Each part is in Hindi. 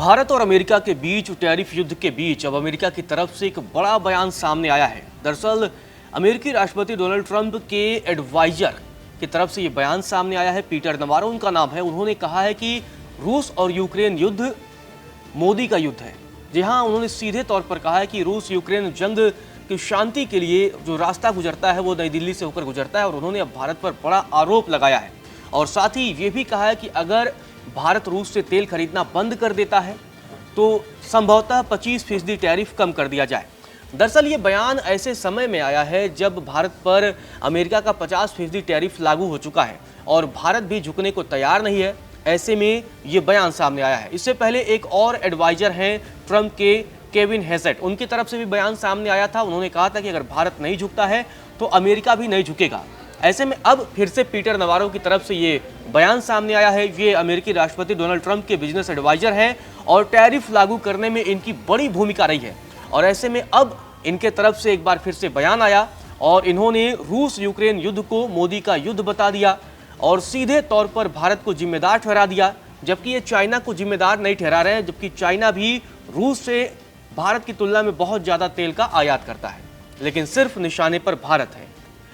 भारत और अमेरिका के बीच टैरिफ युद्ध के बीच अब अमेरिका की तरफ से एक बड़ा बयान सामने आया है। दरअसल अमेरिकी राष्ट्रपति डोनाल्ड ट्रंप के एडवाइजर की तरफ से ये बयान सामने आया है। पीटर नवारो उनका नाम है। उन्होंने कहा है कि रूस और यूक्रेन युद्ध मोदी का युद्ध है। जी हाँ, उन्होंने सीधे तौर पर कहा है कि रूस यूक्रेन जंग की शांति के लिए जो रास्ता गुजरता है वो नई दिल्ली से होकर गुजरता है और उन्होंने अब भारत पर बड़ा आरोप लगाया है और साथ ही ये भी कहा है कि अगर भारत रूस से तेल खरीदना बंद कर देता है तो संभवतः 25% टैरिफ कम कर दिया जाए। दरअसल ये बयान ऐसे समय में आया है जब भारत पर अमेरिका का 50% टैरिफ लागू हो चुका है और भारत भी झुकने को तैयार नहीं है। ऐसे में ये बयान सामने आया है। इससे पहले एक और एडवाइजर हैं ट्रंप के, केविन हेसेट, उनकी तरफ से भी बयान सामने आया था। उन्होंने कहा था कि अगर भारत नहीं झुकता है तो अमेरिका भी नहीं झुकेगा। ऐसे में अब फिर से पीटर नवारो की तरफ से ये बयान सामने आया है। ये अमेरिकी राष्ट्रपति डोनाल्ड ट्रंप के बिजनेस एडवाइजर हैं और टैरिफ लागू करने में इनकी बड़ी भूमिका रही है और ऐसे में अब इनके तरफ से एक बार फिर से बयान आया और इन्होंने रूस यूक्रेन युद्ध को मोदी का युद्ध बता दिया और सीधे तौर पर भारत को जिम्मेदार ठहरा दिया, जबकि ये चाइना को जिम्मेदार नहीं ठहरा रहे हैं, जबकि चाइना भी रूस से भारत की तुलना में बहुत ज़्यादा तेल का आयात करता है, लेकिन सिर्फ निशाने पर भारत है।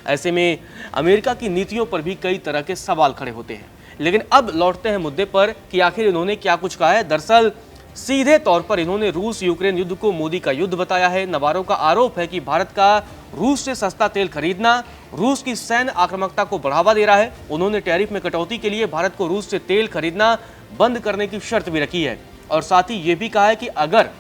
ऐसे में अमेरिका की नीतियों पर भी कई तरह के सवाल खड़े होते हैं। लेकिन अब लौटते हैं मुद्दे पर कि आखिर इन्होंने क्या कुछ कहा है। दरअसल सीधे तौर पर इन्होंने रूस यूक्रेन युद्ध को मोदी का युद्ध बताया है। नवारो का आरोप है कि भारत का रूस से सस्ता तेल खरीदना रूस की सैन्य आक्रामकता को बढ़ावा दे रहा है। उन्होंने टैरिफ में कटौती के लिए भारत को रूस से तेल खरीदना बंद करने की शर्त भी रखी है और साथ ही ये भी कहा है कि अगर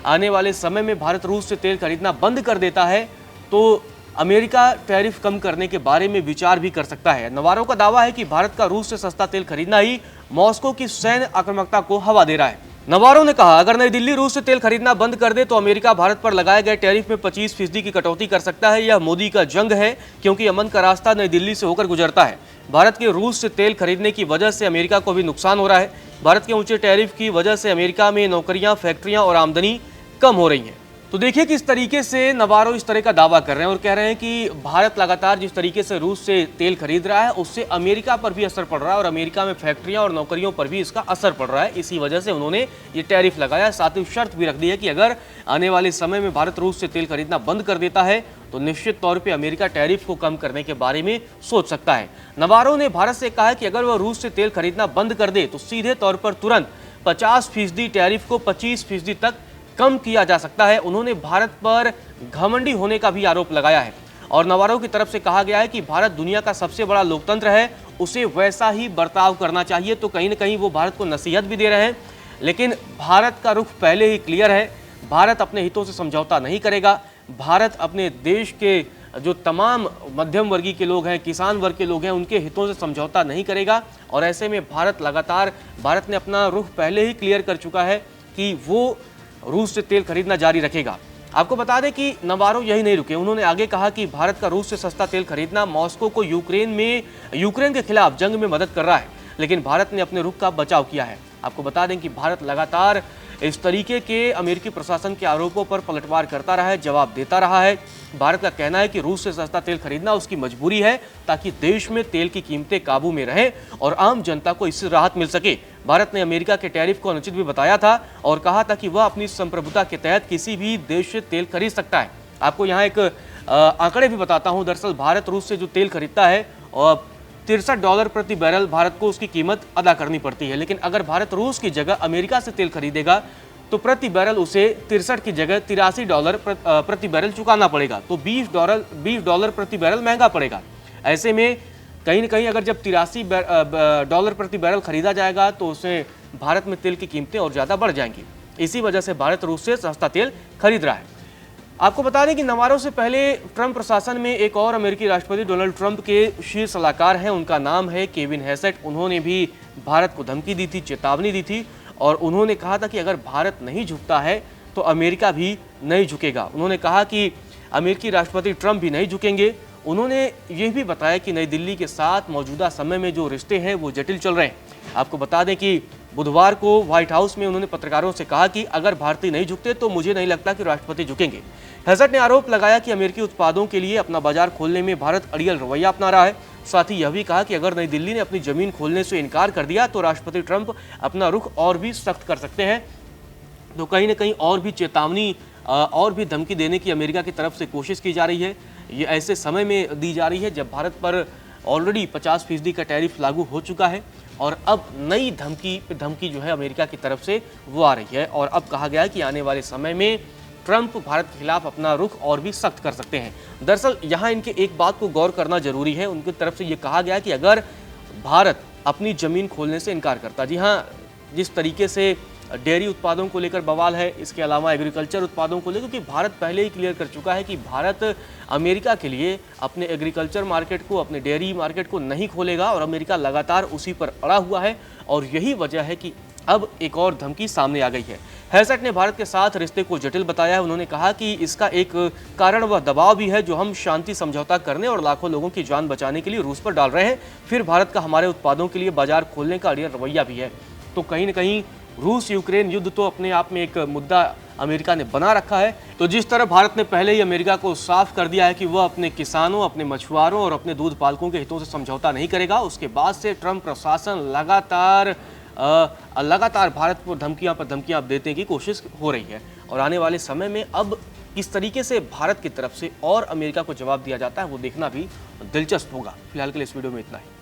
आने वाले समय में भारत रूस से तेल खरीदना बंद कर देता है तो अमेरिका टैरिफ कम करने के बारे में विचार भी कर सकता है। नवारो का दावा है कि भारत का रूस से सस्ता तेल खरीदना ही मॉस्को की सैन्य आक्रामकता को हवा दे रहा है। नवारो ने कहा, अगर नई दिल्ली रूस से तेल खरीदना बंद कर दे तो अमेरिका भारत पर लगाए गए टैरिफ में 25% की कटौती कर सकता है। यह मोदी का जंग है क्योंकि अमन का रास्ता नई दिल्ली से होकर गुजरता है। भारत के रूस से तेल खरीदने की वजह से अमेरिका को भी नुकसान हो रहा है। भारत के ऊंचे टैरिफ की वजह से अमेरिका में नौकरियां, फैक्ट्रियां और आमदनी कम हो रही हैं। तो देखिए किस तरीके से नवारो इस तरह का दावा कर रहे हैं और कह रहे हैं कि भारत लगातार जिस तरीके से रूस से तेल खरीद रहा है उससे अमेरिका पर भी असर पड़ रहा है और अमेरिका में फैक्ट्रियां और नौकरियों पर भी इसका असर पड़ रहा है। इसी वजह से उन्होंने ये टैरिफ लगाया। साथ ही शर्त भी रख दी है कि अगर आने वाले समय में भारत रूस से तेल खरीदना बंद कर देता है तो निश्चित तौर पर अमेरिका टैरिफ को कम करने के बारे में सोच सकता है। नवारो ने भारत से कहा कि अगर वह रूस से तेल खरीदना बंद कर दे तो सीधे तौर पर तुरंत 50% टैरिफ को 25% तक कम किया जा सकता है। उन्होंने भारत पर घमंडी होने का भी आरोप लगाया है और नवारो की तरफ से कहा गया है कि भारत दुनिया का सबसे बड़ा लोकतंत्र है, उसे वैसा ही बर्ताव करना चाहिए। तो कहीं ना कहीं वो भारत को नसीहत भी दे रहे हैं, लेकिन भारत का रुख पहले ही क्लियर है। भारत अपने हितों से समझौता नहीं करेगा। भारत अपने देश के जो तमाम मध्यम वर्गीय के लोग हैं, किसान वर्ग के लोग हैं, उनके हितों से समझौता नहीं करेगा और ऐसे में भारत ने अपना रुख पहले ही क्लियर कर चुका है कि वो रूस से तेल खरीदना जारी रखेगा। आपको बता दें कि नवारो यही नहीं रुके। उन्होंने आगे कहा कि भारत का रूस से सस्ता तेल खरीदना मॉस्को को यूक्रेन के खिलाफ जंग में मदद कर रहा है, लेकिन भारत ने अपने रुख का बचाव किया है। आपको बता दें कि भारत लगातार इस तरीके के अमेरिकी प्रशासन के आरोपों पर पलटवार करता रहा है, जवाब देता रहा है। भारत का कहना है कि रूस से सस्ता तेल खरीदना उसकी मजबूरी है ताकि देश में तेल की कीमतें काबू में रहें और आम जनता को इससे राहत मिल सके। भारत ने अमेरिका के टैरिफ को अनुचित भी बताया था और कहा था कि वह अपनी संप्रभुता के तहत किसी भी देश से तेल खरीद सकता है। आपको यहाँ एक आंकड़े भी बताता हूँ। दरअसल भारत रूस से जो तेल खरीदता है और $63 प्रति बैरल भारत को उसकी कीमत अदा करनी पड़ती है, लेकिन अगर भारत रूस की जगह अमेरिका से तेल खरीदेगा तो प्रति बैरल उसे 63 की जगह $83 प्रति बैरल चुकाना पड़ेगा। तो $20 प्रति बैरल महंगा पड़ेगा। ऐसे में कहीं न कहीं अगर जब $83 प्रति बैरल खरीदा जाएगा तो उससे भारत में तेल की कीमतें और ज़्यादा बढ़ जाएंगी। इसी वजह से भारत रूस से सस्ता तेल खरीद रहा है। आपको बता दें कि नवारो से पहले ट्रंप प्रशासन में एक और अमेरिकी राष्ट्रपति डोनाल्ड ट्रंप के शीर्ष सलाहकार हैं। उनका नाम है केविन हेसेट। उन्होंने भी भारत को धमकी दी थी, चेतावनी दी थी और उन्होंने कहा था कि अगर भारत नहीं झुकता है तो अमेरिका भी नहीं झुकेगा। उन्होंने कहा कि अमेरिकी राष्ट्रपति ट्रंप भी नहीं झुकेंगे। उन्होंने ये भी बताया कि नई दिल्ली के साथ मौजूदा समय में जो रिश्ते हैं वो जटिल चल रहे हैं। आपको बता दें कि बुधवार को व्हाइट हाउस में उन्होंने पत्रकारों से कहा कि अगर भारतीय नहीं झुकते तो मुझे नहीं लगता कि राष्ट्रपति झुकेंगे। हेसेट ने आरोप लगाया कि अमेरिकी उत्पादों के लिए अपना बाजार खोलने में भारत अड़ियल रवैया अपना रहा है। साथ ही यह भी कहा कि अगर नई दिल्ली ने अपनी जमीन खोलने से इनकार कर दिया तो राष्ट्रपति ट्रंप अपना रुख और भी सख्त कर सकते हैं। तो कहीं ना कहीं और भी चेतावनी और भी धमकी देने की अमेरिका की तरफ से कोशिश की जा रही है। ये ऐसे समय में दी जा रही है जब भारत पर ऑलरेडी 50% का टैरिफ लागू हो चुका है और अब नई धमकी जो है अमेरिका की तरफ से वो आ रही है। और अब कहा गया है कि आने वाले समय में ट्रंप भारत के खिलाफ अपना रुख और भी सख्त कर सकते हैं। दरअसल यहाँ इनके एक बात को गौर करना जरूरी है, उनकी तरफ से ये कहा गया कि अगर भारत अपनी जमीन खोलने से इनकार करता, जी हाँ, जिस तरीके से डेयरी उत्पादों को लेकर बवाल है, इसके अलावा एग्रीकल्चर उत्पादों को लेकर, क्योंकि भारत पहले ही क्लियर कर चुका है कि भारत अमेरिका के लिए अपने एग्रीकल्चर मार्केट को, अपने डेयरी मार्केट को नहीं खोलेगा और अमेरिका लगातार उसी पर अड़ा हुआ है। और यही वजह है कि अब एक और धमकी सामने आ गई है। हेसेट ने भारत के साथ रिश्ते को जटिल बताया है। उन्होंने कहा कि इसका एक कारण वह दबाव भी है जो हम शांति समझौता करने और लाखों लोगों की जान बचाने के लिए रूस पर डाल रहे हैं। फिर भारत का हमारे उत्पादों के लिए बाजार खोलने का अड़ियल रवैया भी है। तो कहीं न कहीं रूस यूक्रेन युद्ध तो अपने आप में एक मुद्दा अमेरिका ने बना रखा है। तो जिस तरह भारत ने पहले ही अमेरिका को साफ कर दिया है कि वह अपने किसानों, अपने मछुआरों और अपने दूध पालकों के हितों से समझौता नहीं करेगा, उसके बाद से ट्रंप प्रशासन लगातार भारत को धमकियां पर धमकियां देने की कोशिश हो रही है। और आने वाले समय में अब किस तरीके से भारत की तरफ से और अमेरिका को जवाब दिया जाता है वो देखना भी दिलचस्प होगा। फिलहाल के लिए इस वीडियो में इतना ही।